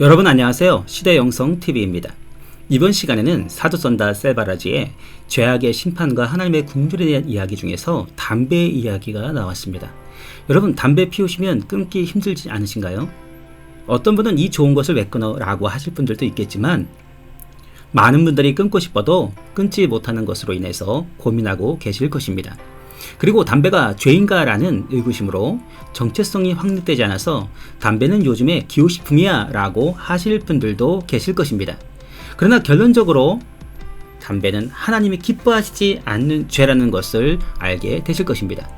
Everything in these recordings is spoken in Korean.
여러분 안녕하세요. 시대영성TV입니다. 이번 시간에는 사도선다 셀바라지의 죄악의 심판과 하나님의 궁절에 대한 이야기 중에서 담배 이야기가 나왔습니다. 여러분 담배 피우시면 끊기 힘들지 않으신가요? 어떤 분은 이 좋은 것을 왜 끊어? 라고 하실 분들도 있겠지만 많은 분들이 끊고 싶어도 끊지 못하는 것으로 인해서 고민하고 계실 것입니다. 그리고 담배가 죄인가 라는 의구심으로 정체성이 확립되지 않아서 담배는 요즘에 기호식품이야 라고 하실 분들도 계실 것입니다. 그러나 결론적으로 담배는 하나님이 기뻐하시지 않는 죄라는 것을 알게 되실 것입니다.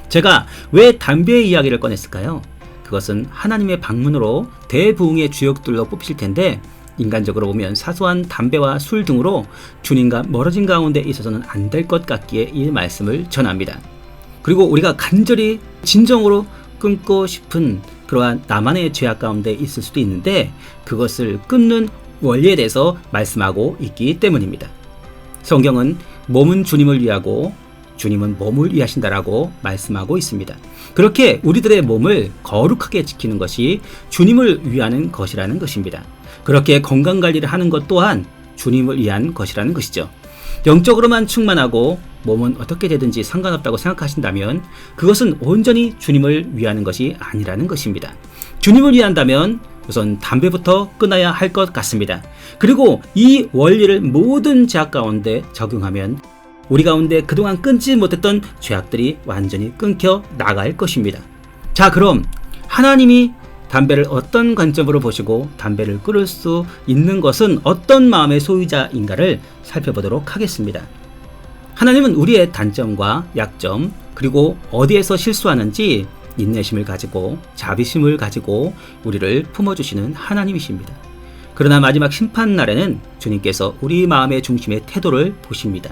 제가 왜 담배의 이야기를 꺼냈을까요? 그것은 하나님의 방문으로 대부흥의 주역들로 뽑히실 텐데 인간적으로 보면 사소한 담배와 술 등으로 주님과 멀어진 가운데 있어서는 안 될 것 같기에 이 말씀을 전합니다. 그리고 우리가 간절히 진정으로 끊고 싶은 그러한 나만의 죄악 가운데 있을 수도 있는데 그것을 끊는 원리에 대해서 말씀하고 있기 때문입니다. 성경은 몸은 주님을 위하고 주님은 몸을 위하신다라고 말씀하고 있습니다. 그렇게 우리들의 몸을 거룩하게 지키는 것이 주님을 위하는 것이라는 것입니다. 그렇게 건강관리를 하는 것 또한 주님을 위한 것이라는 것이죠. 영적으로만 충만하고 몸은 어떻게 되든지 상관없다고 생각하신다면 그것은 온전히 주님을 위하는 것이 아니라는 것입니다. 주님을 위한다면 우선 담배부터 끊어야 할 것 같습니다. 그리고 이 원리를 모든 죄악 가운데 적용하면 우리 가운데 그동안 끊지 못했던 죄악들이 완전히 끊겨 나갈 것입니다. 자, 그럼 하나님이 담배를 어떤 관점으로 보시고 담배를 끊을 수 있는 것은 어떤 마음의 소유자인가를 살펴보도록 하겠습니다. 하나님은 우리의 단점과 약점, 그리고 어디에서 실수하는지 인내심을 가지고 자비심을 가지고 우리를 품어주시는 하나님이십니다. 그러나 마지막 심판날에는 주님께서 우리 마음의 중심의 태도를 보십니다.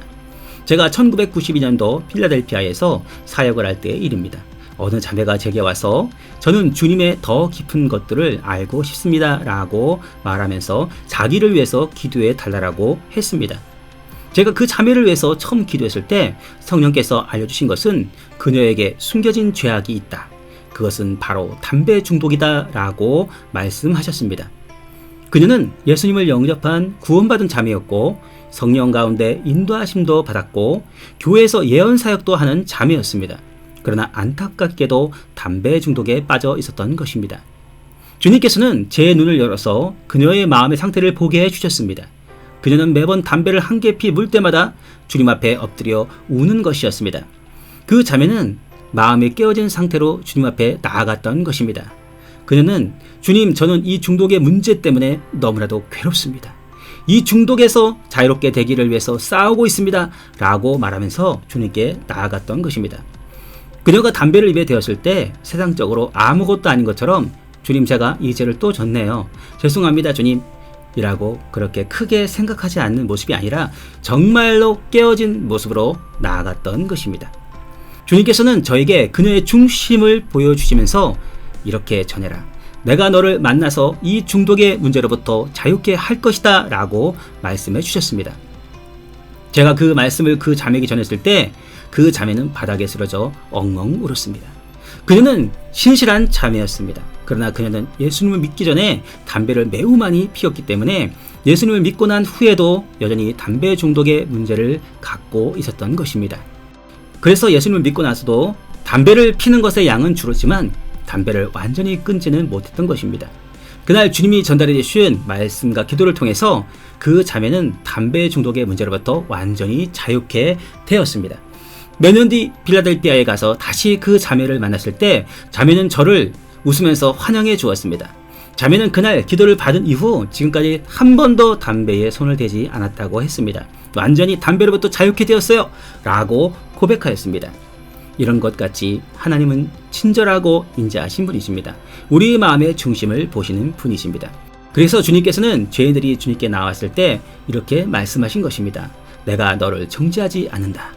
제가 1992년도 필라델피아에서 사역을 할 때의 일입니다. 어느 자매가 제게 와서 저는 주님의 더 깊은 것들을 알고 싶습니다 라고 말하면서 자기를 위해서 기도해 달라고 했습니다. 제가 그 자매를 위해서 처음 기도했을 때 성령께서 알려주신 것은 그녀에게 숨겨진 죄악이 있다. 그것은 바로 담배 중독이다 라고 말씀하셨습니다. 그녀는 예수님을 영접한 구원받은 자매였고 성령 가운데 인도하심도 받았고 교회에서 예언사역도 하는 자매였습니다. 그러나 안타깝게도 담배 중독에 빠져 있었던 것입니다. 주님께서는 제 눈을 열어서 그녀의 마음의 상태를 보게 해주셨습니다. 그녀는 매번 담배를 한 개 피 물 때마다 주님 앞에 엎드려 우는 것이었습니다. 그 자매는 마음이 깨어진 상태로 주님 앞에 나아갔던 것입니다. 그녀는 주님, 저는 이 중독의 문제 때문에 너무나도 괴롭습니다. 이 중독에서 자유롭게 되기를 위해서 싸우고 있습니다 라고 말하면서 주님께 나아갔던 것입니다. 그녀가 담배를 입에 대었을 때 세상적으로 아무것도 아닌 것처럼 주님, 제가 이 죄를 또 졌네요. 죄송합니다 주님 이라고 그렇게 크게 생각하지 않는 모습이 아니라 정말로 깨어진 모습으로 나아갔던 것입니다. 주님께서는 저에게 그녀의 중심을 보여주시면서 이렇게 전해라. 내가 너를 만나서 이 중독의 문제로부터 자유케 할 것이다 라고 말씀해 주셨습니다. 제가 그 말씀을 그 자매에게 전했을 때 그 자매는 바닥에 쓰러져 엉엉 울었습니다. 그녀는 신실한 자매였습니다. 그러나 그녀는 예수님을 믿기 전에 담배를 매우 많이 피웠기 때문에 예수님을 믿고 난 후에도 여전히 담배 중독의 문제를 갖고 있었던 것입니다. 그래서 예수님을 믿고 나서도 담배를 피는 것의 양은 줄었지만 담배를 완전히 끊지는 못했던 것입니다. 그날 주님이 전달해 주신 말씀과 기도를 통해서 그 자매는 담배 중독의 문제로부터 완전히 자유케 되었습니다. 몇 년 뒤 필라델피아에 가서 다시 그 자매를 만났을 때 자매는 저를 웃으면서 환영해 주었습니다. 자매는 그날 기도를 받은 이후 지금까지 한 번도 담배에 손을 대지 않았다고 했습니다. 완전히 담배로부터 자유케 되었어요 라고 고백하였습니다. 이런 것 같이 하나님은 친절하고 인자하신 분이십니다. 우리 마음의 중심을 보시는 분이십니다. 그래서 주님께서는 죄인들이 주님께 나왔을 때 이렇게 말씀하신 것입니다. 내가 너를 정죄하지 않는다.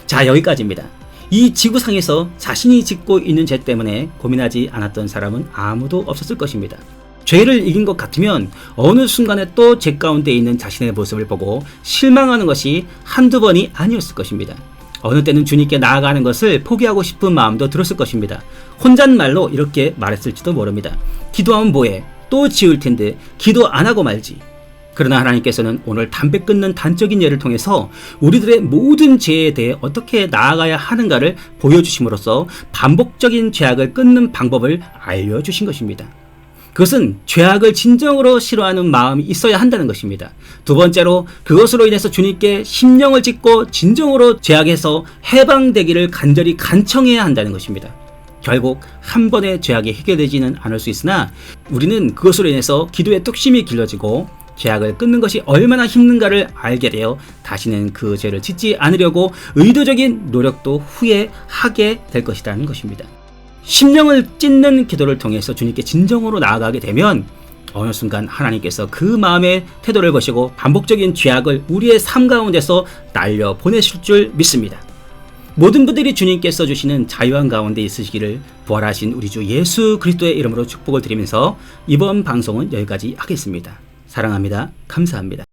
자, 여기까지입니다. 이 지구상에서 자신이 짓고 있는 죄 때문에 고민하지 않았던 사람은 아무도 없었을 것입니다. 죄를 이긴 것 같으면 어느 순간에 또 죄 가운데 있는 자신의 모습을 보고 실망하는 것이 한두 번이 아니었을 것입니다. 어느 때는 주님께 나아가는 것을 포기하고 싶은 마음도 들었을 것입니다. 혼잣말로 이렇게 말했을지도 모릅니다. 기도하면 뭐해? 또 지울 텐데 기도 안 하고 말지. 그러나 하나님께서는 오늘 담배 끊는 단적인 예를 통해서 우리들의 모든 죄에 대해 어떻게 나아가야 하는가를 보여주심으로써 반복적인 죄악을 끊는 방법을 알려주신 것입니다. 그것은 죄악을 진정으로 싫어하는 마음이 있어야 한다는 것입니다. 두 번째로 그것으로 인해서 주님께 심령을 짓고 진정으로 죄악에서 해방되기를 간절히 간청해야 한다는 것입니다. 결국 한 번의 죄악이 해결되지는 않을 수 있으나 우리는 그것으로 인해서 기도의 뚝심이 길러지고 죄악을 끊는 것이 얼마나 힘든가를 알게 되어 다시는 그 죄를 짓지 않으려고 의도적인 노력도 후에 하게 될 것이라는 것입니다. 심령을 찢는 기도를 통해서 주님께 진정으로 나아가게 되면 어느 순간 하나님께서 그 마음의 태도를 거시고 반복적인 죄악을 우리의 삶 가운데서 날려 보내실 줄 믿습니다. 모든 분들이 주님께서 주시는 자유한 가운데 있으시기를 부활하신 우리 주 예수 그리스도의 이름으로 축복을 드리면서 이번 방송은 여기까지 하겠습니다. 사랑합니다. 감사합니다.